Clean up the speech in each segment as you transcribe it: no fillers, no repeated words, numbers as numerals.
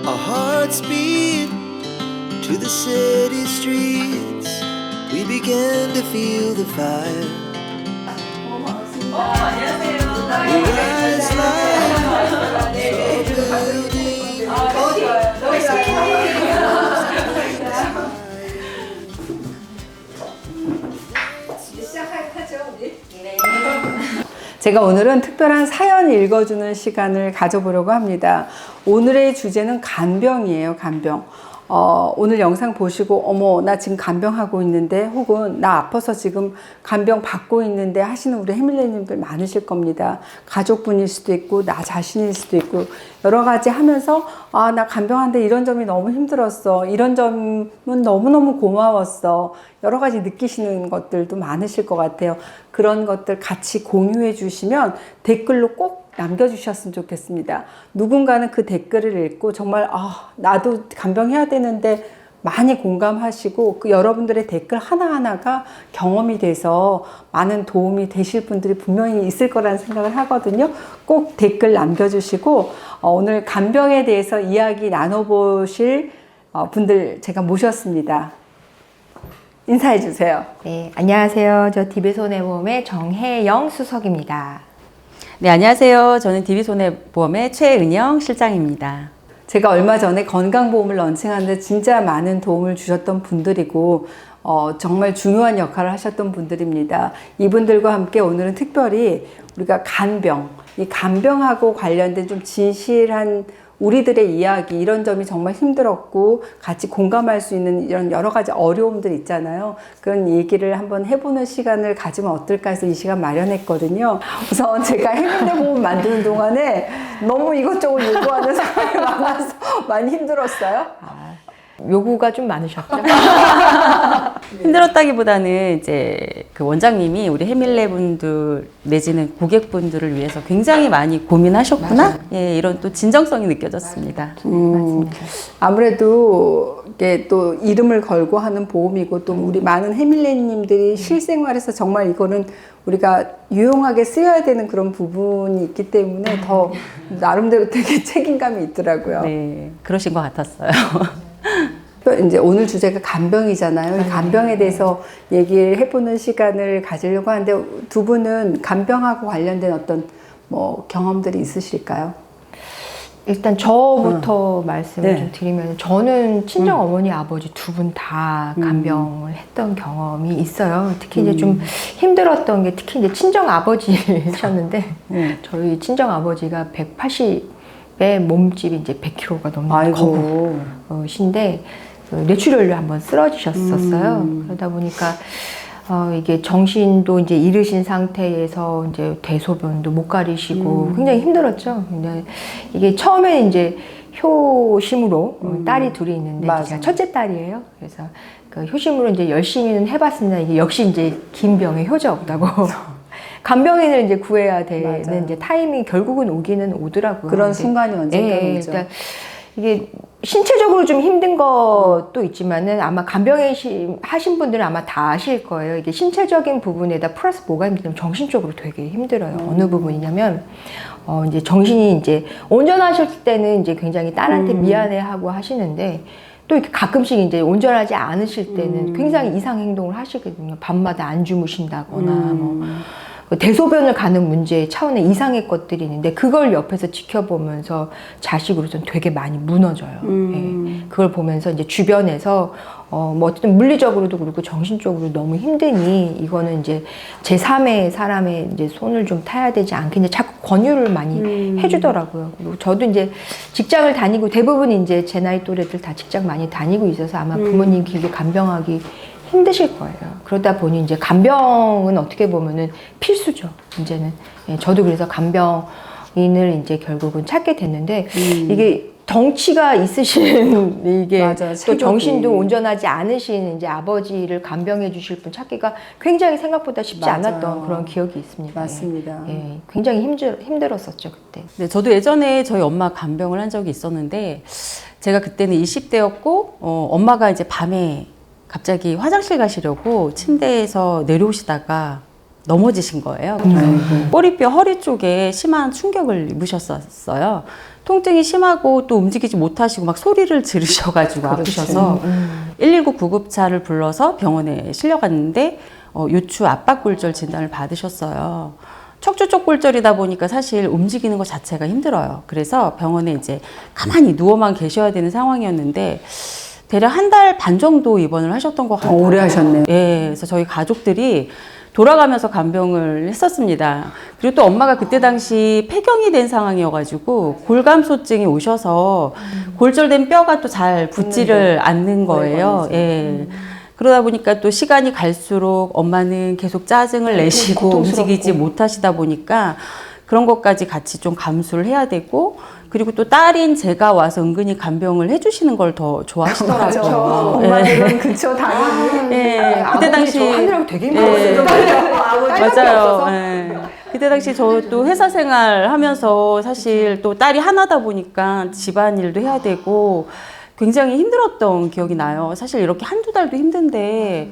Our hearts beat to the city streets. We began to feel the fire. We rise like tall buildings. 제가 오늘은 특별한 사연 읽어주는 시간을 가져보려고 합니다. 오늘의 주제는 간병이에요. 간병. 오늘 영상 보시고 어머 나 지금 간병하고 있는데 혹은 나 아파서 지금 간병 받고 있는데 하시는 우리 해밀레님들 많으실 겁니다. 가족분일 수도 있고 나 자신일 수도 있고 여러 가지 하면서 아 나 간병하는데 이런 점이 너무 힘들었어, 이런 점은 너무너무 고마웠어, 여러 가지 느끼시는 것들도 많으실 것 같아요. 그런 것들 같이 공유해 주시면 댓글로 꼭 남겨주셨으면 좋겠습니다. 누군가는 그 댓글을 읽고 정말 나도 간병해야 되는데 많이 공감하시고 그 여러분들의 댓글 하나하나가 경험이 돼서 많은 도움이 되실 분들이 분명히 있을 거라는 생각을 하거든요. 꼭 댓글 남겨주시고 오늘 간병에 대해서 이야기 나눠보실 분들 제가 모셨습니다. 인사해 주세요. 네, 안녕하세요. 저 DB손해보험의 정혜영 수석입니다. 네, 안녕하세요. 저는 DB손해보험의 최은영 실장입니다. 제가 얼마 전에 건강보험을 런칭하는데 진짜 많은 도움을 주셨던 분들이고 정말 중요한 역할을 하셨던 분들입니다. 이분들과 함께 오늘은 특별히 우리가 간병, 이 간병하고 관련된 좀 진실한 우리들의 이야기, 이런 점이 정말 힘들었고 같이 공감할 수 있는 이런 여러 가지 어려움들 있잖아요. 그런 얘기를 한번 해보는 시간을 가지면 어떨까 해서 이 시간 마련했거든요. 우선 제가 해밀레보험 만드는 동안에 너무 이것저것 요구하는 사람이 많아서 많이 힘들었어요. 요구가 좀 많으셨죠? 힘들었다기보다는 이제 그 원장님이 우리 해밀레 분들 내지는 고객분들을 위해서 굉장히 많이 고민하셨구나. 맞아요. 예, 이런 또 진정성이 느껴졌습니다. 맞습니다. 아무래도 이게 또 이름을 걸고 하는 보험이고 또 우리 많은 해밀레님들이 실생활에서 정말 이거는 우리가 유용하게 쓰여야 되는 그런 부분이 있기 때문에 더 나름대로 되게 책임감이 있더라고요. 네, 그러신 것 같았어요. 이제 오늘 주제가 간병이잖아요. 이 간병에 대해서 얘기를 해보는 시간을 가지려고 하는데 두 분은 간병하고 관련된 어떤 뭐 경험들이 있으실까요? 일단 저부터 말씀을 네. 좀 드리면 저는 친정 어머니 아버지 두 분 다 간병을 했던 경험이 있어요. 특히 이제 좀 힘들었던 게 특히 이제 친정 아버지셨는데 저희 친정 아버지가 180에 몸집이 이제 100kg가 넘는 거부신데 뇌출혈로 한번 쓰러지셨었어요. 그러다 보니까 이게 정신도 이제 잃으신 상태에서 이제 대소변도 못 가리시고 굉장히 힘들었죠. 근데 이게 처음에 이제 효심으로 딸이 둘이 있는데 제가 첫째 딸이에요. 그래서 그 효심으로 이제 열심히는 해봤습니다. 이게 역시 이제 긴 병에 효자 없다고. 간병인을 이제 구해야 되는 이제 타이밍이 결국은 오기는 오더라고요. 그런 순간이 언젠가 오죠. 이게 신체적으로 좀 힘든 것도 있지만은 아마 간병에 하신 분들은 아마 다 아실 거예요. 이게 신체적인 부분에다 플러스 뭐가 힘들냐면 정신적으로 되게 힘들어요. 어느 부분이냐면 이제 정신이 이제 온전하실 때는 이제 굉장히 딸한테 미안해하고 하시는데 또 이렇게 가끔씩 이제 온전하지 않으실 때는 굉장히 이상 행동을 하시거든요. 밤마다 안 주무신다거나 뭐. 대소변을 가는 문제 차원의 이상의 것들이 있는데 그걸 옆에서 지켜보면서 자식으로서는 되게 많이 무너져요. 예. 그걸 보면서 이제 주변에서 뭐 어쨌든 물리적으로도 그렇고 정신적으로 너무 힘드니 이거는 이제 제3의 사람의 이제 손을 좀 타야 되지 않겠냐 자꾸 권유를 많이 해주더라고요. 그리고 저도 이제 직장을 다니고 대부분 이제 제 나이 또래들 다 직장 많이 다니고 있어서 아마 부모님 길게 간병하기 힘드실 거예요. 그러다 보니 이제 간병은 어떻게 보면은 필수죠. 이제는 저도 그래서 간병인을 이제 결국은 찾게 됐는데 이게 덩치가 있으신 이게 맞아요. 또 정신도 온전하지 않으신 이제 아버지를 간병해 주실 분 찾기가 굉장히 생각보다 쉽지 않았던 그런 기억이 있습니다. 맞습니다. 예, 굉장히 힘들었었죠 그때. 네, 저도 예전에 저희 엄마 간병을 한 적이 있었는데 제가 그때는 20대였고 엄마가 이제 밤에 갑자기 화장실 가시려고 침대에서 내려오시다가 넘어지신 거예요. 꼬리뼈 허리 쪽에 심한 충격을 입으셨어요. 통증이 심하고 또 움직이지 못하시고 막 소리를 지르셔가지고 아프셔서 119 구급차를 불러서 병원에 실려갔는데 요추 압박골절 진단을 받으셨어요. 척추쪽 골절이다 보니까 사실 움직이는 것 자체가 힘들어요. 그래서 병원에 이제 가만히 누워만 계셔야 되는 상황이었는데 대략 1달 반 정도 입원을 하셨던 것 같아요. 오래 하셨네요. 예, 그래서 저희 가족들이 돌아가면서 간병을 했었습니다. 그리고 또 엄마가 그때 당시 폐경이 된 상황이어가지고 골감소증이 오셔서 골절된 뼈가 또 잘 붙지를 않는 거예요. 예. 그러다 보니까 또 시간이 갈수록 엄마는 계속 짜증을 내시고 움직이지 못하시다 보니까 그런 것까지 같이 좀 감수를 해야 되고, 그리고 또 딸인 제가 와서 은근히 간병을 해주시는 걸 더 좋아하시더라고요. 엄마들은 그쵸, 당연히. 예, 그때 당시 하느라고 되게 예. 힘들었어요. 맞아요. 예. 그때 당시 저 또 회사 생활 하면서 사실 또 딸이 하나다 보니까 집안일도 해야 되고 굉장히 힘들었던 기억이 나요. 사실 이렇게 한두 달도 힘든데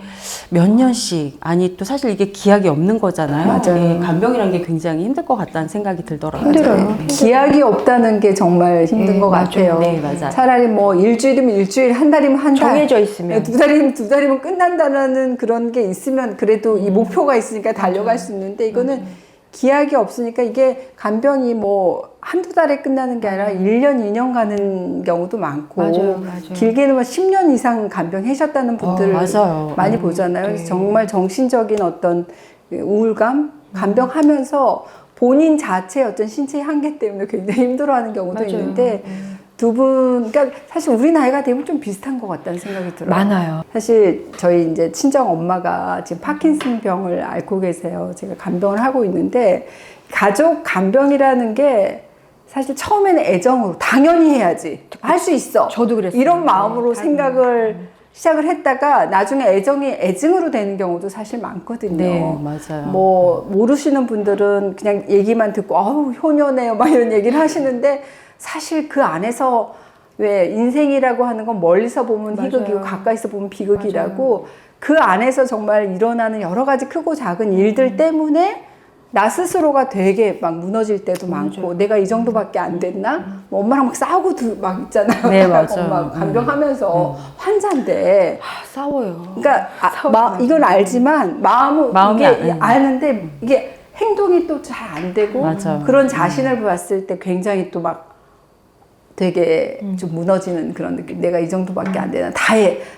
몇 년씩, 아니 또 사실 이게 기약이 없는 거잖아요. 맞아요. 예, 간병이라는 게 굉장히 힘들 것 같다는 생각이 들더라고요. 힘들어요. 기약이 없다는 게 정말 힘든 것 맞아요. 같아요. 네, 맞아요. 차라리 뭐 일주일이면 일주일, 한 달이면 한 달. 정해져 있으면. 두 달이면 두 달이면 끝난다는 그런 게 있으면 그래도 이 목표가 있으니까 달려갈 수 있는데 이거는 기약이 없으니까 이게 간병이 뭐 한두 달에 끝나는 게 아니라 1년, 2년 가는 경우도 많고 맞아요. 길게는 뭐 10년 이상 간병하셨다는 분들 맞아요. 많이 보잖아요. 그래서 정말 정신적인 어떤 우울감, 간병하면서 본인 자체의 어떤 신체의 한계 때문에 굉장히 힘들어하는 경우도 맞아요. 있는데 두 분, 그러니까 사실 우리 나이가 되면 좀 비슷한 것 같다는 생각이 들어요. 많아요. 사실 저희 이제 친정 엄마가 지금 파킨슨 병을 앓고 계세요. 제가 간병을 하고 있는데 가족 간병이라는 게 사실 처음에는 애정으로 당연히 해야지, 할 수 있어. 저도 그랬어요. 이런 마음으로 네, 생각을 시작을 했다가 나중에 애정이 애증으로 되는 경우도 사실 많거든요. 네, 맞아요. 뭐 모르시는 분들은 그냥 얘기만 듣고 아우 효녀네요 막 이런 얘기를 하시는데 사실 그 안에서 왜 인생이라고 하는 건 멀리서 보면 맞아요. 희극이고 가까이서 보면 비극이라고 그 안에서 정말 일어나는 여러 가지 크고 작은 일들 때문에 나 스스로가 되게 막 무너질 때도 많고 내가 이 정도밖에 안 됐나? 뭐 엄마랑 막 싸우고 막 있잖아요. 네, 맞아요. 엄마 간병하면서 환자인데 싸워요. 그러니까 이건 알지만 마음이 이게 아는데 이게 행동이 또 잘 안 되고 맞아요. 그런 자신을 봤을 때 굉장히 또 막 되게 좀 무너지는 그런 느낌. 내가 이 정도밖에 안 되나.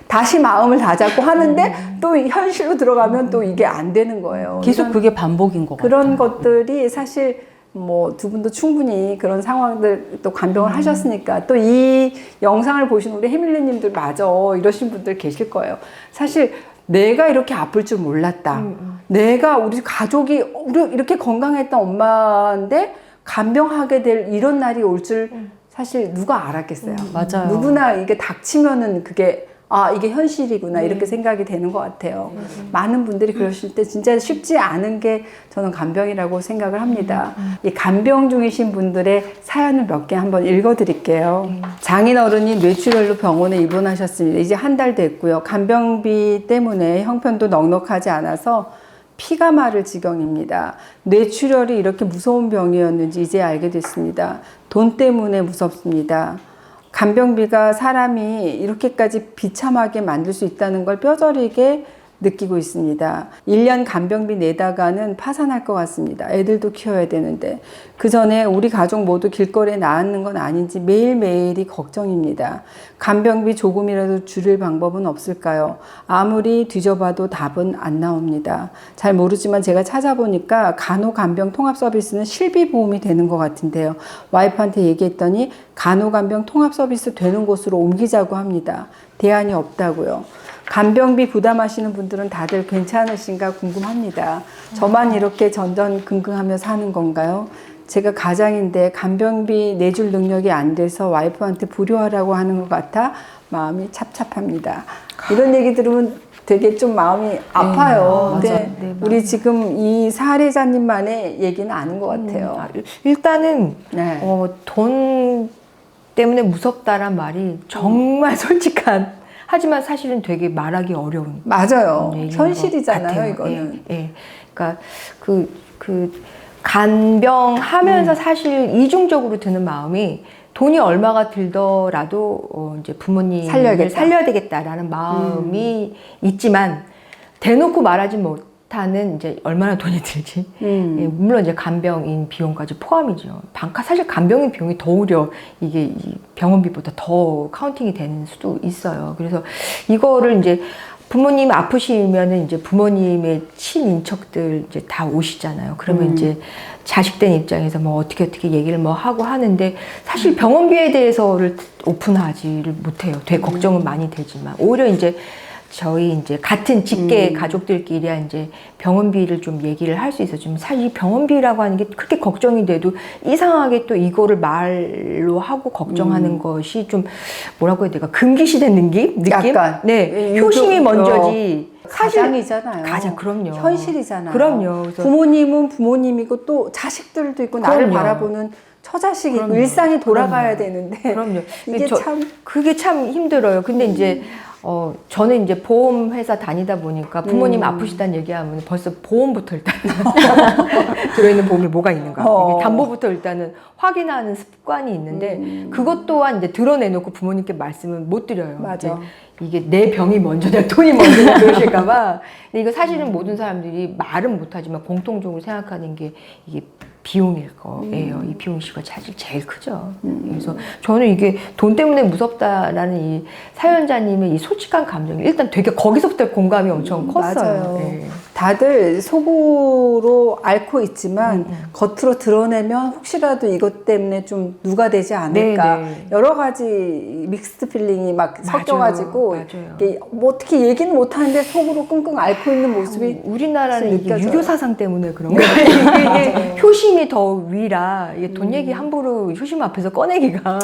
다시 마음을 다잡고 하는데 또 현실로 들어가면 또 이게 안 되는 거예요. 계속 그게 반복인 것 같아요. 그런 것들이 사실 뭐 두 분도 충분히 그런 상황들 또 간병을 하셨으니까 또 이 영상을 보신 우리 해밀리님들 맞아 이러신 분들 계실 거예요. 사실 내가 이렇게 아플 줄 몰랐다. 내가 우리 가족이 이렇게 건강했던 엄마인데 간병하게 될 이런 날이 올 줄 사실 누가 알았겠어요. 맞아요. 누구나 이게 닥치면은 그게 이게 현실이구나 이렇게 생각이 되는 것 같아요. 많은 분들이 그러실 때 진짜 쉽지 않은 게 저는 간병이라고 생각을 합니다. 이 간병 중이신 분들의 사연을 몇 개 한번 읽어드릴게요. 장인어른이 뇌출혈로 병원에 입원하셨습니다. 이제 한 달 됐고요. 간병비 때문에 형편도 넉넉하지 않아서 피가 마를 지경입니다. 뇌출혈이 이렇게 무서운 병이었는지 이제 알게 됐습니다. 돈 때문에 무섭습니다. 간병비가 사람이 이렇게까지 비참하게 만들 수 있다는 걸 뼈저리게 느끼고 있습니다. 1년 간병비 내다가는 파산할 것 같습니다. 애들도 키워야 되는데 그 전에 우리 가족 모두 길거리에 나앉는 건 아닌지 매일매일이 걱정입니다. 간병비 조금이라도 줄일 방법은 없을까요? 아무리 뒤져봐도 답은 안 나옵니다. 잘 모르지만 제가 찾아보니까 간호간병 통합 서비스는 실비보험이 되는 것 같은데요. 와이프한테 얘기했더니 간호간병 통합 서비스 되는 곳으로 옮기자고 합니다. 대안이 없다고요. 간병비 부담하시는 분들은 다들 괜찮으신가 궁금합니다. 저만 이렇게 전전긍긍하며 사는 건가요? 제가 가장인데 간병비 내줄 능력이 안 돼서 와이프한테 불효하라고 하는 것 같아 마음이 찹찹합니다. 이런 얘기 들으면 되게 좀 마음이 아파요. 근데 네, 우리 지금 이 사례자님만의 얘기는 아닌 것 같아요. 일단은 네. 돈 때문에 무섭다란 말이 정말 솔직한, 하지만 사실은 되게 말하기 어려운 맞아요. 얘기인 현실이잖아요, 것 같아요. 이거는. 예. 그러니까 간병하면서 사실 이중적으로 드는 마음이 돈이 얼마가 들더라도 이제 부모님을 살려야겠다. 살려야 되겠다라는 마음이 있지만 대놓고 말하지 못하는 이제 얼마나 돈이 들지. 예, 물론 이제 간병인 비용까지 포함이죠. 사실 간병인 비용이 더 오히려 이게 이 병원비보다 더 카운팅이 되는 수도 있어요. 그래서 이거를 이제 부모님 아프시면은 이제 부모님의 친인척들 이제 다 오시잖아요. 그러면 이제 자식된 입장에서 뭐 어떻게 얘기를 뭐 하고 하는데 사실 병원비에 대해서를 오픈하지를 못해요. 되게 걱정은 많이 되지만 오히려 이제 저희 이제 같은 직계 가족들끼리야 이제 병원비를 좀 얘기를 할 수 있어요. 좀 사실 이 병원비라고 하는 게 그렇게 걱정이 돼도 이상하게 또 이거를 말로 하고 걱정하는 것이 좀 뭐라고 해야 될까? 금기시된 느낌? 약간. 네. 예, 효심이 유독, 먼저지. 가장이잖아요. 가장, 그럼요. 현실이잖아요. 그럼요. 그래서 부모님은 부모님이고 또 자식들도 있고 나를 그럼요. 바라보는 처자식이 그럼요. 일상이 돌아가야 그럼요. 되는데 그럼요. 이게 참 그게 참 힘들어요. 근데 이제 저는 이제 보험회사 다니다 보니까 부모님 아프시다는 얘기하면 벌써 보험부터 일단 들어있는 보험이 뭐가 있는가 이게 담보부터 일단은 확인하는 습관이 있는데 그것 또한 이제 드러내놓고 부모님께 말씀은 못 드려요. 맞아. 이게 내 병이 먼저냐 돈이 먼저냐 그러실까봐. 근데 이거 사실은 모든 사람들이 말은 못하지만 공통적으로 생각하는 게 이게 비용일 거예요. 이 비용이슈가 사실 제일 크죠. 그래서 저는 이게 돈 때문에 무섭다라는 이 사연자님의 이 솔직한 감정이 일단 되게 거기서부터 공감이 엄청 컸어요. 맞아요. 네. 다들 속으로 앓고 있지만 겉으로 드러내면 혹시라도 이것 때문에 좀 누가 되지 않을까. 네. 여러 가지 믹스드 필링이 막 섞여가지고 맞아요. 이게 뭐 어떻게 얘기는 못하는데 속으로 끙끙 앓고 있는 모습이 우리나라는 이게 느껴져요. 유교 사상 때문에 그런 거예요. 이게 효심이 더 위라 이게 돈 얘기 함부로 효심 앞에서 꺼내기가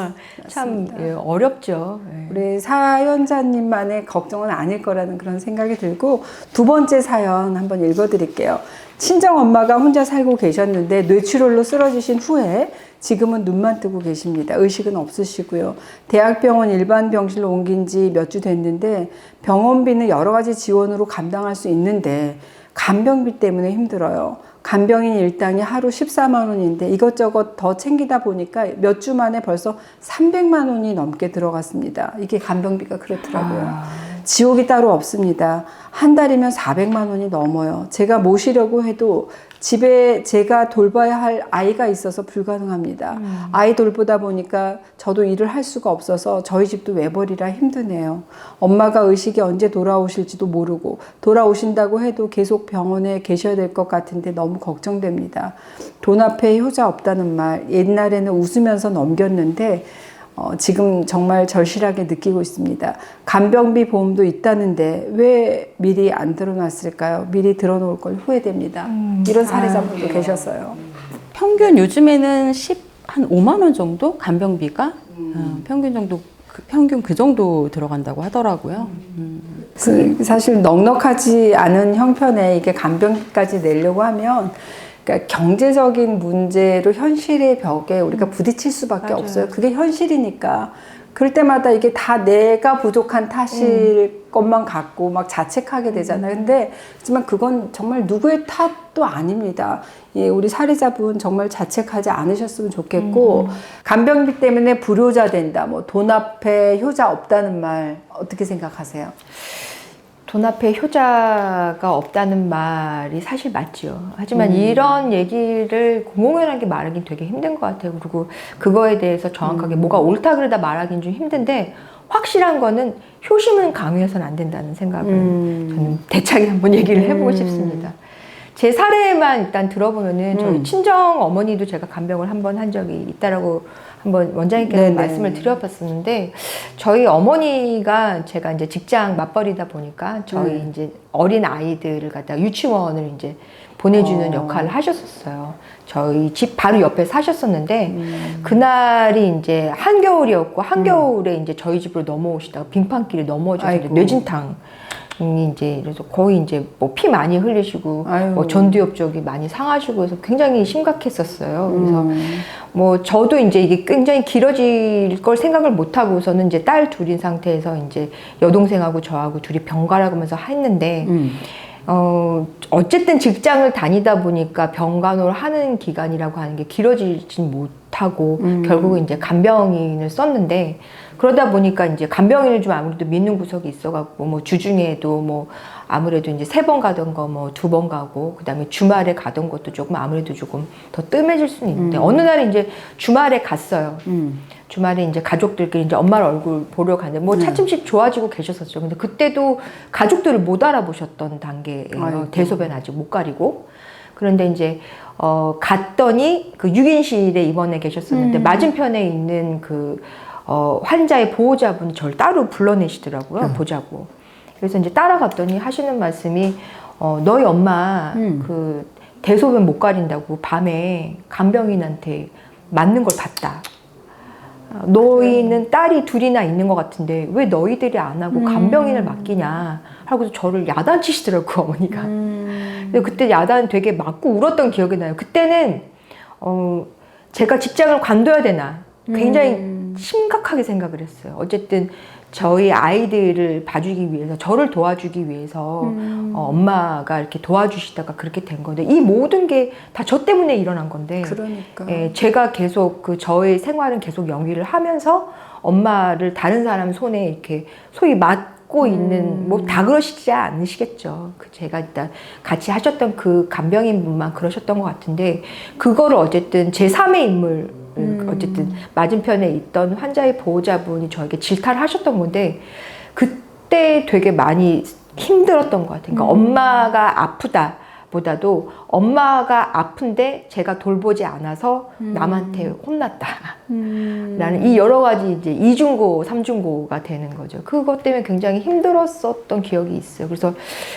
참 어렵죠. 예. 우리 사연자님만의 걱정은 아닐 거라는 그런 생각이 들고 두 번째 사연 한번 읽어드릴게요. 친정엄마가 혼자 살고 계셨는데 뇌출혈로 쓰러지신 후에 지금은 눈만 뜨고 계십니다. 의식은 없으시고요. 대학병원 일반 병실로 옮긴 지 몇 주 됐는데 병원비는 여러 가지 지원으로 감당할 수 있는데 간병비 때문에 힘들어요. 간병인 일당이 하루 14만 원인데 이것저것 더 챙기다 보니까 몇 주 만에 벌써 300만 원이 넘게 들어갔습니다. 이게 간병비가 그렇더라고요. 지옥이 따로 없습니다. 한 달이면 400만 원이 넘어요. 제가 모시려고 해도 집에 제가 돌봐야 할 아이가 있어서 불가능합니다. 아이 돌보다 보니까 저도 일을 할 수가 없어서 저희 집도 외벌이라 힘드네요. 엄마가 의식이 언제 돌아오실지도 모르고 돌아오신다고 해도 계속 병원에 계셔야 될 것 같은데 너무 걱정됩니다. 돈 앞에 효자 없다는 말 옛날에는 웃으면서 넘겼는데 지금 정말 절실하게 느끼고 있습니다. 간병비 보험도 있다는데 왜 미리 안 들어놨을까요? 미리 들어놓을 걸 후회됩니다. 이런 사례자분도 계셨어요. 평균 요즘에는 한 5만 원 정도 간병비가 평균 정도 평균 그 정도 들어간다고 하더라고요. 사실 넉넉하지 않은 형편에 이게 간병비까지 내려고 하면 그러니까 경제적인 문제로 현실의 벽에 우리가 부딪힐 수밖에 없어요. 그게 현실이니까. 그럴 때마다 이게 다 내가 부족한 탓일 것만 같고 막 자책하게 되잖아요. 근데 하지만 그건 정말 누구의 탓도 아닙니다. 예, 우리 사례자분 정말 자책하지 않으셨으면 좋겠고 간병비 때문에 불효자 된다. 뭐 돈 앞에 효자 없다는 말 어떻게 생각하세요? 돈 앞에 효자가 없다는 말이 사실 맞죠. 하지만 이런 얘기를 공공연하게 말하기는 되게 힘든 것 같아요. 그리고 그거에 대해서 정확하게 뭐가 옳다 그르다 말하기는 좀 힘든데 확실한 거는 효심은 강요해서는 안 된다는 생각을 저는 대차게 한번 얘기를 해보고 싶습니다. 제 사례만 일단 들어보면은 저희 친정 어머니도 제가 간병을 한번 한 적이 있다라고 한번 원장님께서 말씀을 드려봤었는데 저희 어머니가 제가 이제 직장 맞벌이다 보니까 저희 이제 어린 아이들을 갖다가 유치원을 이제 보내주는 역할을 하셨었어요. 저희 집 바로 옆에 사셨었는데 그날이 이제 한겨울이었고 한겨울에 이제 저희 집으로 넘어오시다가 빙판길에 넘어져서 뇌진탕 이제 그래서 거의 이제 뭐 피 많이 흘리시고 뭐 전두엽 쪽이 많이 상하시고 해서 굉장히 심각했었어요. 그래서 뭐 저도 이제 이게 굉장히 길어질 걸 생각을 못 하고서는 이제 딸 둘인 상태에서 이제 여동생하고 저하고 둘이 병가라고 하면서 했는데 어쨌든 직장을 다니다 보니까 병간호를 하는 기간이라고 하는 게 길어지진 못하고 결국은 이제 간병인을 썼는데 그러다 보니까 이제 간병인을 좀 아무래도 믿는 구석이 있어갖고 뭐 주중에도 뭐 아무래도 이제 3번 가던 거 뭐 2번 가고 그다음에 주말에 가던 것도 조금 아무래도 조금 더 뜸해질 수는 있는데 어느 날에 이제 주말에 갔어요. 주말에 이제 가족들끼리 이제 엄마를 얼굴 보러 가는데 뭐 차츰씩 좋아지고 계셨었죠. 근데 그때도 가족들을 못 알아보셨던 단계예요. 대소변 아직 못 가리고. 그런데 이제 갔더니 그 6인실에 입원해 계셨었는데 맞은편에 있는 그 환자의 보호자분이 저를 따로 불러내시더라고요. 보자고. 그래서 이제 따라갔더니 하시는 말씀이 너희 엄마 그 대소변 못 가린다고 밤에 간병인한테 맞는 걸 봤다. 너희는 딸이 2이나 있는 것 같은데 왜 너희들이 안 하고 간병인을 맡기냐 하고서 저를 야단치시더라고요, 어머니가. 근데 그때 야단 되게 맞고 울었던 기억이 나요. 그때는 제가 직장을 관둬야 되나 굉장히 심각하게 생각을 했어요. 어쨌든 저희 아이들을 봐주기 위해서, 저를 도와주기 위해서 엄마가 이렇게 도와주시다가 그렇게 된 건데 이 모든 게 다 저 때문에 일어난 건데 그러니까. 제가 계속 그 저의 생활은 계속 영위를 하면서 엄마를 다른 사람 손에 이렇게 소위 맡고 있는 뭐 다 그러시지 않으시겠죠. 제가 일단 같이 하셨던 그 간병인 분만 그러셨던 것 같은데 그거를 어쨌든 제3의 인물 어쨌든 맞은편에 있던 환자의 보호자분이 저에게 질타를 하셨던 건데 그때 되게 많이 힘들었던 것 같아요. 그러니까 엄마가 아프다 보다도 엄마가 아픈데 제가 돌보지 않아서 남한테 혼났다. 라는 이 여러 가지 이제 2중고, 3중고가 되는 거죠. 그것 때문에 굉장히 힘들었었던 기억이 있어요. 그래서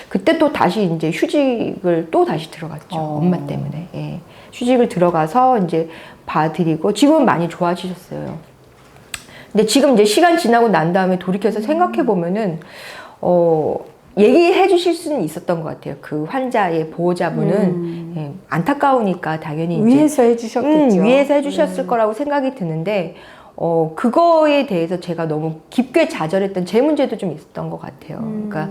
그때 또 다시 이제 휴직을 또 다시 들어갔죠. 엄마 때문에. 예. 휴직을 들어가서 이제 봐드리고 지금은 많이 좋아지셨어요. 근데 지금 이제 시간 지나고 난 다음에 돌이켜서 생각해 보면은 얘기해 주실 수는 있었던 것 같아요. 그 환자의 보호자분은 예, 안타까우니까 당연히 이제 위에서 해주셨겠죠. 위에서 해주셨을 거라고 생각이 드는데 그거에 대해서 제가 너무 깊게 좌절했던 제 문제도 좀 있었던 것 같아요. 그러니까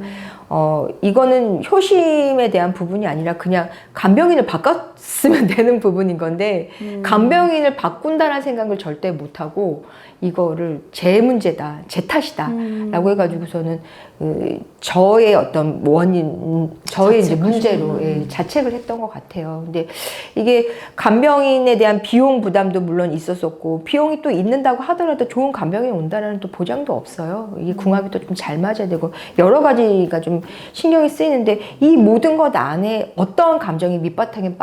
이거는 효심에 대한 부분이 아니라 그냥 간병인을 바꿨으면 되는 부분인 건데 간병인을 바꾼다는 생각을 절대 못하고 이거를 제 문제다, 제 탓이다 라고 해가지고서는 저의 어떤 원인, 저의 이제 문제로 자책을 했던 것 같아요. 근데 이게 간병인에 대한 비용 부담도 물론 있었었고 비용이 또 있는다고 하더라도 좋은 간병인이 온다는 또 보장도 없어요. 이게 궁합이 또 좀 잘 맞아야 되고 여러 가지가 좀 신경이 쓰이는데 이 모든 것 안에 어떠한 감정이 밑바탕에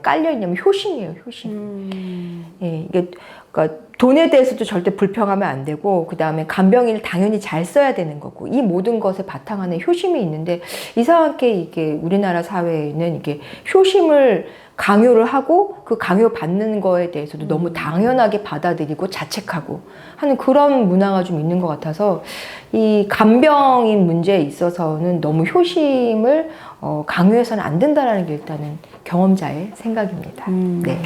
깔려 있냐면 효심이에요, 효심. 예, 이게 그러니까 돈에 대해서도 절대 불평하면 안 되고 그 다음에 간병인을 당연히 잘 써야 되는 거고 이 모든 것의 바탕 안에 효심이 있는데 이상하게 이게 우리나라 사회에는 이게 효심을 강요를 하고 그 강요 받는 거에 대해서도 너무 당연하게 받아들이고 자책하고 하는 그런 문화가 좀 있는 것 같아서 이 간병인 문제에 있어서는 너무 효심을 강요해서는 안 된다라는 게 일단은 경험자의 생각입니다. 네.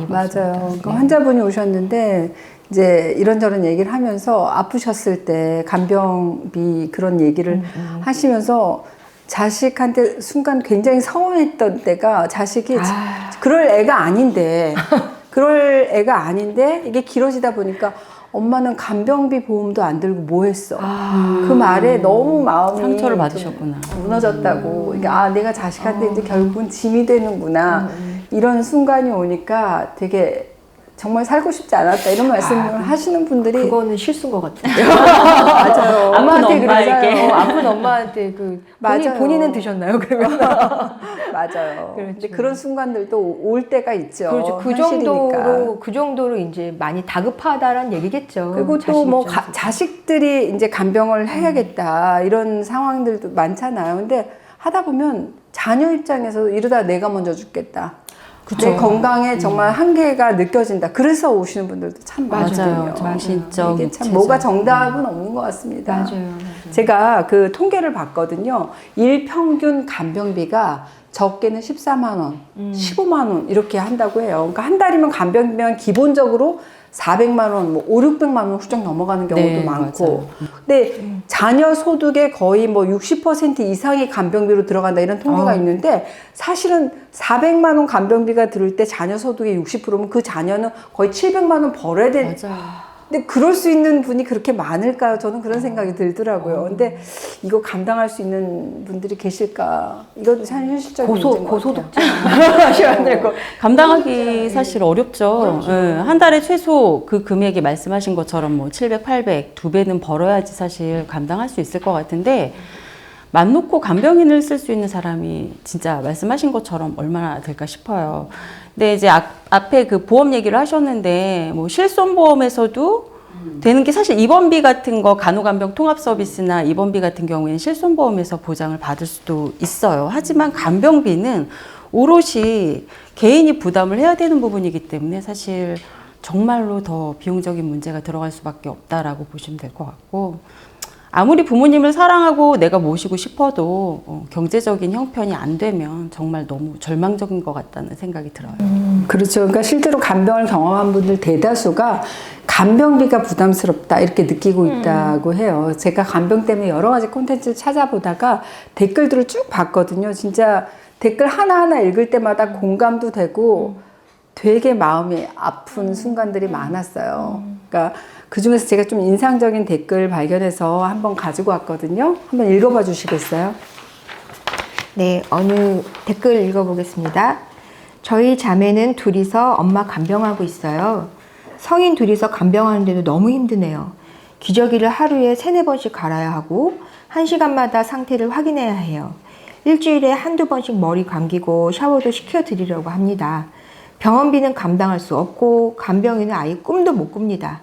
맞아요. 그 환자분이 오셨는데 이제 이런저런 얘기를 하면서 아프셨을 때 간병비 그런 얘기를 하시면서 자식한테 순간 굉장히 서운했던 때가 자식이 그럴 애가 아닌데 이게 길어지다 보니까 엄마는 간병비 보험도 안 들고 뭐 했어? 그 말에 너무 마음이 상처를 받으셨구나. 무너졌다고. 그러니까 내가 자식한테 이제 결국은 짐이 되는구나. 이런 순간이 오니까 되게 정말 살고 싶지 않았다 이런 말씀을 하시는 분들이 그거는 실수인 것 같아요. 맞아요. 엄마한테 엄마에게. 그러잖아요. 아픈 엄마한테 맞아요. 본인은 드셨나요? 그러면 맞아요. 그렇죠. 근데 그런 순간들도 올 때가 있죠. 그렇죠. 그 정도로 이제 많이 다급하다라는 얘기겠죠. 그리고 자식 또 뭐 입장에서. 자식들이 이제 간병을 해야겠다 이런 상황들도 많잖아요. 근데 하다 보면 자녀 입장에서 이러다 내가 먼저 죽겠다. 내 건강에 정말 한계가 느껴진다. 그래서 오시는 분들도 참 많거든요. 맞아요. 정신적, 이게 참 육체적. 뭐가 정답은 없는 것 같습니다. 맞아요. 제가 그 통계를 봤거든요. 일평균 간병비가 적게는 14만 원, 15만 원 이렇게 한다고 해요. 그러니까 한 달이면 간병비면 기본적으로 400만 원, 뭐 5, 600만 원 훌쩍 넘어가는 경우도 네, 많고. 맞아요. 근데 자녀 소득의 거의 뭐 60% 이상이 간병비로 들어간다 이런 통계가 있는데 사실은 400만 원 간병비가 들을 때 자녀 소득의 60%면 그 자녀는 거의 700만 원 벌어야 되는. 맞아요. 근데 그럴 수 있는 분이 그렇게 많을까요? 저는 그런 생각이 들더라고요. 근데 이거 감당할 수 있는 분들이 계실까? 이것도 참 현실적인 문제인 것 같아요. 고소득자 하셔야 되고. 감당하기 사실 어렵죠. 예, 한 달에 최소 그 금액이 말씀하신 것처럼 뭐 700, 800, 2배는 벌어야지 사실 감당할 수 있을 것 같은데 맘 놓고 간병인을 쓸 수 있는 사람이 진짜 말씀하신 것처럼 얼마나 될까 싶어요. 근데 이제 앞에 그 보험 얘기를 하셨는데 뭐 실손보험에서도 되는 게 사실 입원비 같은 거 간호간병 통합 서비스나 입원비 같은 경우에는 실손보험에서 보장을 받을 수도 있어요. 하지만 간병비는 오롯이 개인이 부담을 해야 되는 부분이기 때문에 사실 정말로 더 비용적인 문제가 들어갈 수밖에 없다라고 보시면 될 것 같고 아무리 부모님을 사랑하고 내가 모시고 싶어도 경제적인 형편이 안 되면 정말 너무 절망적인 것 같다는 생각이 들어요. 그렇죠. 그러니까 실제로 간병을 경험한 분들 대다수가 간병비가 부담스럽다 이렇게 느끼고 있다고 해요. 제가 간병 때문에 여러 가지 콘텐츠를 찾아보다가 댓글들을 쭉 봤거든요. 진짜 댓글 하나하나 읽을 때마다 공감도 되고 되게 마음이 아픈 순간들이 많았어요. 그러니까 그 중에서 제가 좀 인상적인 댓글 발견해서 한번 가지고 왔거든요. 한번 읽어봐 주시겠어요? 네, 어느 댓글 읽어보겠습니다. 저희 자매는 둘이서 엄마 간병하고 있어요. 성인 둘이서 간병하는데도 너무 힘드네요. 기저귀를 하루에 3-4번씩 갈아야 하고 1시간마다 상태를 확인해야 해요. 일주일에 한두 번씩 머리 감기고 샤워도 시켜드리려고 합니다. 병원비는 감당할 수 없고 간병인은 아예 꿈도 못 꿉니다.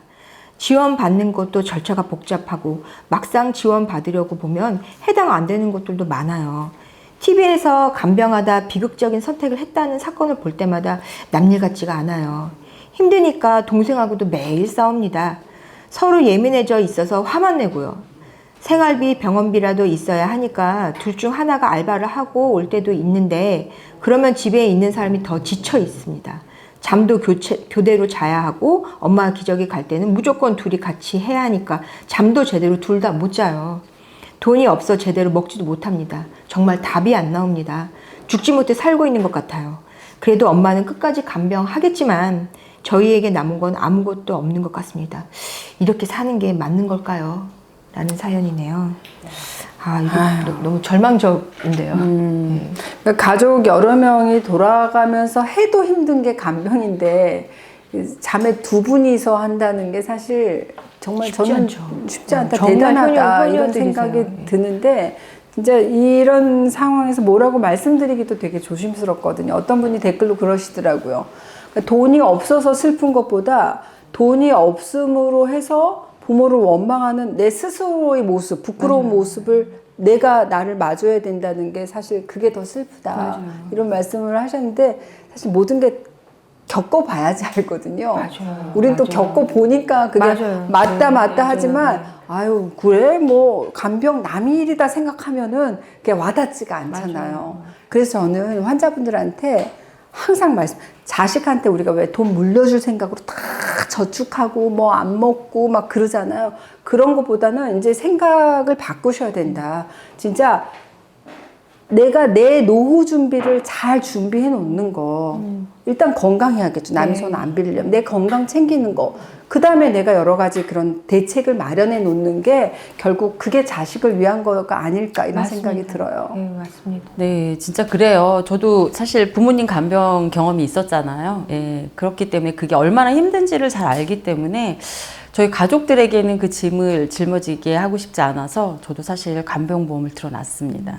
지원받는 것도 절차가 복잡하고 막상 지원받으려고 보면 해당 안 되는 것들도 많아요. TV에서 간병하다 비극적인 선택을 했다는 사건을 볼 때마다 남일 같지가 않아요. 힘드니까 동생하고도 매일 싸웁니다. 서로 예민해져 있어서 화만 내고요. 생활비, 병원비라도 있어야 하니까 둘 중 하나가 알바를 하고 올 때도 있는데 그러면 집에 있는 사람이 더 지쳐 있습니다. 잠도 교대로 자야 하고 엄마 기저귀 갈 때는 무조건 둘이 같이 해야 하니까 잠도 제대로 둘 다 못 자요. 돈이 없어 제대로 먹지도 못합니다. 정말 답이 안 나옵니다. 죽지 못해 살고 있는 것 같아요. 그래도 엄마는 끝까지 간병하겠지만 저희에게 남은 건 아무것도 없는 것 같습니다. 이렇게 사는 게 맞는 걸까요? 라는 사연이네요. 아, 이거 너무 절망적인데요. 네. 그러니까 가족 여러 명이 돌아가면서 해도 힘든 게 간병인데 자매 2분이서 한다는 게 사실 정말 쉽지 저는 않죠. 쉽지 않다, 정말 대단하다 이런 효녀들이세요. 생각이 예. 드는데 진짜 이런 상황에서 뭐라고 말씀드리기도 되게 조심스럽거든요. 어떤 분이 댓글로 그러시더라고요. 그러니까 돈이 없어서 슬픈 것보다 돈이 없음으로 해서 부모를 원망하는 내 스스로의 모습, 부끄러운 모습을 내가 나를 마줘야 된다는 게 사실 그게 더 슬프다. 맞아요. 이런 말씀을 하셨는데 사실 모든 게 겪어봐야지 알거든요. 맞아요. 우린 또 맞아요. 겪어보니까 그게 맞아요. 맞다 맞아요. 하지만 아유 그래 뭐 간병 남의 일이다 생각하면은 그게 와닿지가 않잖아요. 맞아요. 그래서 저는 환자분들한테 항상 자식한테 우리가 왜 돈 물려줄 생각으로 다 저축하고 뭐 안 먹고 막 그러잖아요. 그런 것보다는 이제 생각을 바꾸셔야 된다. 진짜 내가 내 노후 준비를 잘 준비해 놓는 거. 일단 건강해야겠죠. 남의 손 안 빌리려면. 내 건강 챙기는 거. 그 다음에 내가 여러 가지 그런 대책을 마련해 놓는 게 결국 그게 자식을 위한 거가 아닐까 이런 맞습니다. 생각이 들어요. 네, 맞습니다. 네, 진짜 그래요. 저도 사실 부모님 간병 경험이 있었잖아요. 예, 그렇기 때문에 그게 얼마나 힘든지를 잘 알기 때문에 저희 가족들에게는 그 짐을 짊어지게 하고 싶지 않아서 저도 사실 간병보험을 들어놨습니다.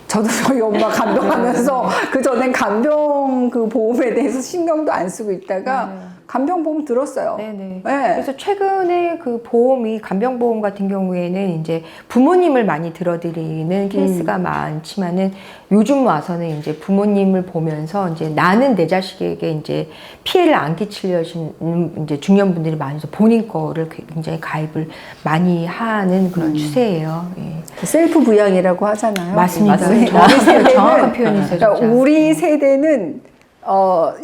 저도 저희 엄마 간병하면서 그 전엔 간병 그 보험에 대해서 신경도 안 쓰고 있다가 간병 보험 들었어요. 네네. 네. 그래서 최근에 그 보험이 간병보험 같은 경우에는 이제 부모님을 많이 들어드리는 케이스가 많지만은 요즘 와서는 이제 부모님을 보면서 이제 나는 내 자식에게 이제 피해를 안 끼치려는 이제 중년분들이 많아서 본인 거를 굉장히 가입을 많이 하는 그런 추세예요. 예. 셀프 부양이라고 하잖아요. 맞습니다. 맞습니다. 우리 세대는 정확한 표현이세요. 그러니까 진짜. 우리 세대는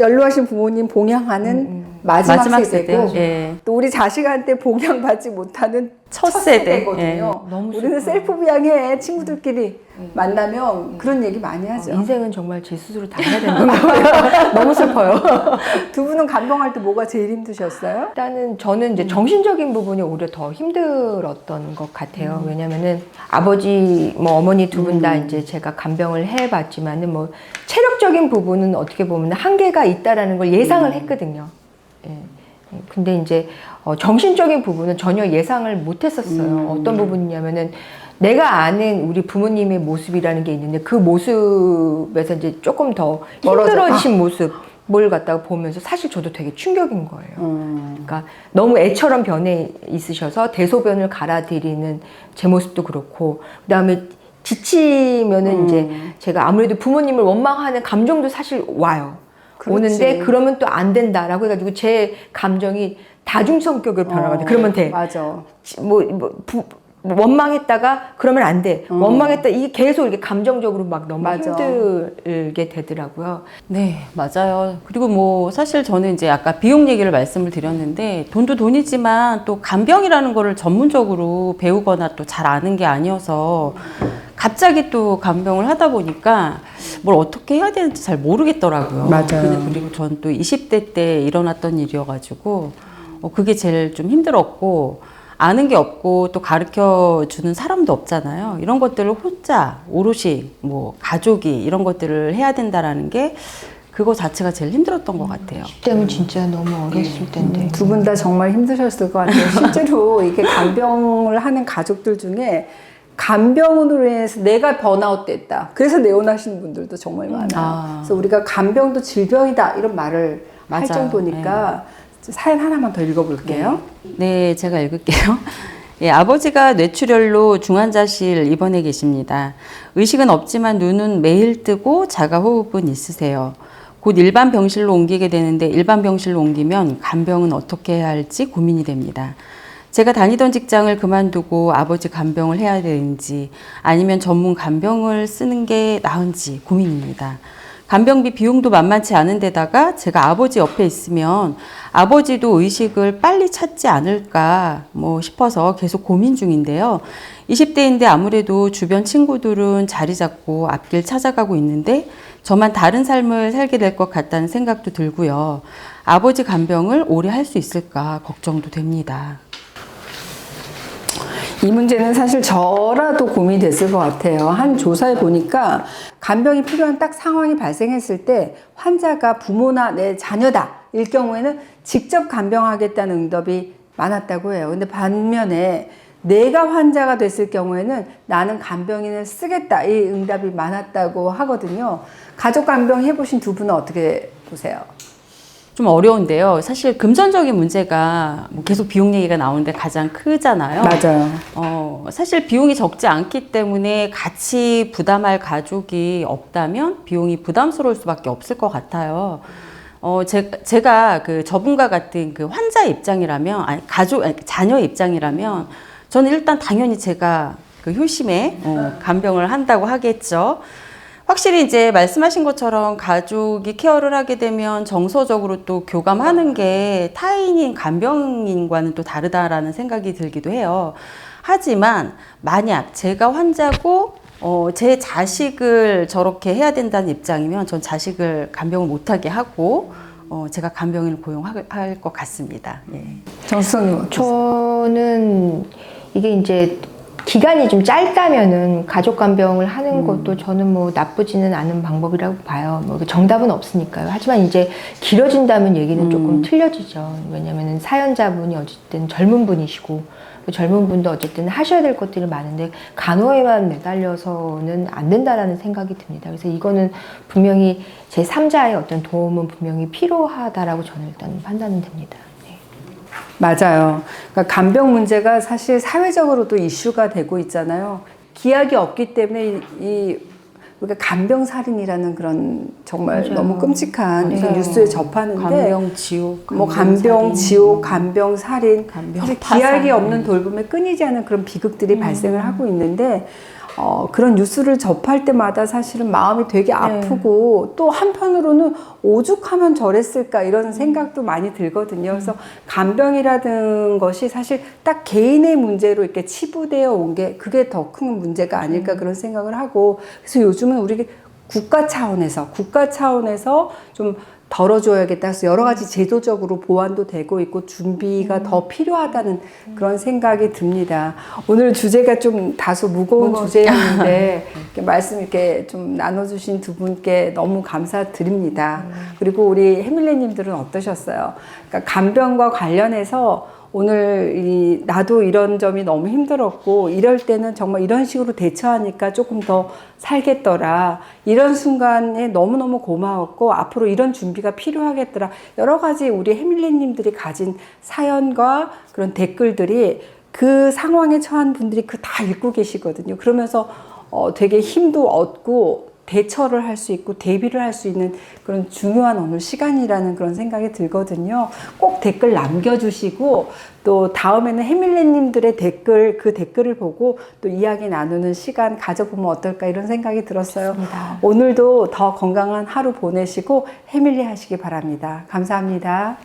연로하신 부모님 봉양하는 마지막 세대고 예. 또 우리 자식한테 복양받지 못하는 첫 세대거든요. 예. 너무 우리는 셀프 부양해 친구들끼리 만나면 그런 얘기 많이 하죠. 인생은 정말 제 스스로 다 해야 되는 거예요. 너무 슬퍼요. 두 분은 간병할 때 뭐가 제일 힘드셨어요? 일단은 저는 이제 정신적인 부분이 오히려 더 힘들었던 것 같아요. 왜냐면은 아버지, 뭐 어머니 두 분 다 이제 제가 간병을 해봤지만은 뭐 체력적인 부분은 어떻게 보면 한계가 있다라는 걸 예상을 했거든요. 예. 근데 이제 정신적인 부분은 전혀 예상을 못했었어요. 어떤 부분이냐면은 내가 아는 우리 부모님의 모습이라는 게 있는데 그 모습에서 이제 조금 더 힘들어지신 모습을 갖다가 보면서 사실 저도 되게 충격인 거예요. 그러니까 너무 애처럼 변해 있으셔서 대소변을 갈아들이는 제 모습도 그렇고 그다음에 지치면은 이제 제가 아무래도 부모님을 원망하는 감정도 사실 와요. 그렇지. 오는데 그러면 또 안 된다라고 해가지고 제 감정이 다중 성격으로 변하거든요. 그러면 돼. 맞아. 원망했다가 그러면 안 돼. 원망했다 이게 계속 이렇게 감정적으로 막 너무 맞아. 힘들게 되더라고요. 네, 맞아요. 그리고 뭐 사실 저는 이제 아까 비용 얘기를 말씀을 드렸는데 돈도 돈이지만 또 간병이라는 거를 전문적으로 배우거나 또 잘 아는 게 아니어서 갑자기 또 간병을 하다 보니까 뭘 어떻게 해야 되는지 잘 모르겠더라고요. 맞아요. 그리고 전 또 20대 때 일어났던 일이어가지고 그게 제일 좀 힘들었고 아는 게 없고 또 가르쳐 주는 사람도 없잖아요. 이런 것들을 혼자 오롯이 뭐 가족이 이런 것들을 해야 된다라는 게 그거 자체가 제일 힘들었던 것 같아요. 그때는 진짜 너무 어렸을 텐데. 두 분 다 정말 힘드셨을 것 같아요. 실제로 이게 간병을 하는 가족들 중에 간병으로 인해서 내가 번아웃 됐다. 그래서 내원하시는 분들도 정말 많아요. 그래서 우리가 간병도 질병이다 이런 말을 할 맞아요. 정도니까 사연 하나만 더 읽어볼게요. 네, 제가 읽을게요. 예, 아버지가 뇌출혈로 중환자실 입원해 계십니다. 의식은 없지만 눈은 매일 뜨고 자가호흡은 있으세요. 곧 일반 병실로 옮기게 되는데 일반 병실로 옮기면 간병은 어떻게 해야 할지 고민이 됩니다. 제가 다니던 직장을 그만두고 아버지 간병을 해야 되는지 아니면 전문 간병을 쓰는 게 나은지 고민입니다. 간병비 비용도 만만치 않은 데다가 제가 아버지 옆에 있으면 아버지도 의식을 빨리 찾지 않을까 싶어서 계속 고민 중인데요. 20대인데 아무래도 주변 친구들은 자리 잡고 앞길 찾아가고 있는데 저만 다른 삶을 살게 될 것 같다는 생각도 들고요. 아버지 간병을 오래 할 수 있을까 걱정도 됩니다. 이 문제는 사실 저라도 고민이 됐을 것 같아요. 한 조사에 보니까 간병이 필요한 딱 상황이 발생했을 때 환자가 부모나 내 자녀다 일 경우에는 직접 간병하겠다는 응답이 많았다고 해요. 근데 반면에 내가 환자가 됐을 경우에는 나는 간병인을 쓰겠다 이 응답이 많았다고 하거든요. 가족 간병 해보신 두 분은 어떻게 보세요? 좀 어려운데요. 사실 금전적인 문제가 계속 비용 얘기가 나오는데 가장 크잖아요. 맞아요. 사실 비용이 적지 않기 때문에 같이 부담할 가족이 없다면 비용이 부담스러울 수밖에 없을 것 같아요. 제가 그 저분과 같은 그 환자 입장이라면, 자녀 입장이라면, 저는 일단 당연히 제가 그 효심에 간병을 한다고 하겠죠. 확실히 이제 말씀하신 것처럼 가족이 케어를 하게 되면 정서적으로 또 교감하는 게 타인인 간병인과는 또 다르다라는 생각이 들기도 해요. 하지만 만약 제가 환자고 제 자식을 저렇게 해야 된다는 입장이면 전 자식을 간병을 못하게 하고 제가 간병인을 고용할 것 같습니다. 예. 정수성님 저는 이게 이제 기간이 좀 짧다면은 가족 간병을 하는 것도 저는 뭐 나쁘지는 않은 방법이라고 봐요. 뭐 정답은 없으니까요. 하지만 이제 길어진다면 얘기는 조금 틀려지죠. 왜냐면은 사연자분이 어쨌든 젊은 분이시고 그 젊은 분도 어쨌든 하셔야 될 것들이 많은데 간호에만 매달려서는 안 된다라는 생각이 듭니다. 그래서 이거는 분명히 제 3자의 어떤 도움은 분명히 필요하다라고 저는 일단 판단은 됩니다. 맞아요. 그러니까 간병 문제가 사실 사회적으로도 이슈가 되고 있잖아요. 기약이 없기 때문에 우리가 간병 살인이라는 그런 정말 맞아요. 너무 끔찍한 맞아요. 뉴스에 접하는데 간병 지옥, 뭐 간병 살인, 지옥, 간병 살인, 간병 사실 파산. 기약이 없는 돌봄에 끊이지 않은 그런 비극들이 발생을 하고 있는데 그런 뉴스를 접할 때마다 사실은 마음이 되게 아프고 또 한편으로는 오죽하면 저랬을까 이런 생각도 많이 들거든요. 그래서 간병이라는 것이 사실 딱 개인의 문제로 이렇게 치부되어 온 게 그게 더 큰 문제가 아닐까 그런 생각을 하고, 그래서 요즘은 우리 국가 차원에서 좀 덜어줘야겠다 해서 여러 가지 제도적으로 보완도 되고 있고 준비가 더 필요하다는 그런 생각이 듭니다. 오늘 주제가 좀 다소 무거운 주제였는데 이렇게 말씀 이렇게 좀 나눠주신 두 분께 너무 감사드립니다. 그리고 우리 해밀리님들은 어떠셨어요? 그러니까 간병과 관련해서 오늘 나도 이런 점이 너무 힘들었고 이럴 때는 정말 이런 식으로 대처하니까 조금 더 살겠더라, 이런 순간에 너무너무 고마웠고 앞으로 이런 준비가 필요하겠더라, 여러 가지 우리 해밀리님들이 가진 사연과 그런 댓글들이 그 상황에 처한 분들이 그 다 읽고 계시거든요. 그러면서 되게 힘도 얻고 대처를 할 수 있고 대비를 할 수 있는 그런 중요한 오늘 시간이라는 그런 생각이 들거든요. 꼭 댓글 남겨주시고 또 다음에는 해밀리님들의 댓글, 그 댓글을 보고 또 이야기 나누는 시간 가져보면 어떨까 이런 생각이 들었어요. 맞습니다. 오늘도 더 건강한 하루 보내시고 해밀리 하시기 바랍니다. 감사합니다.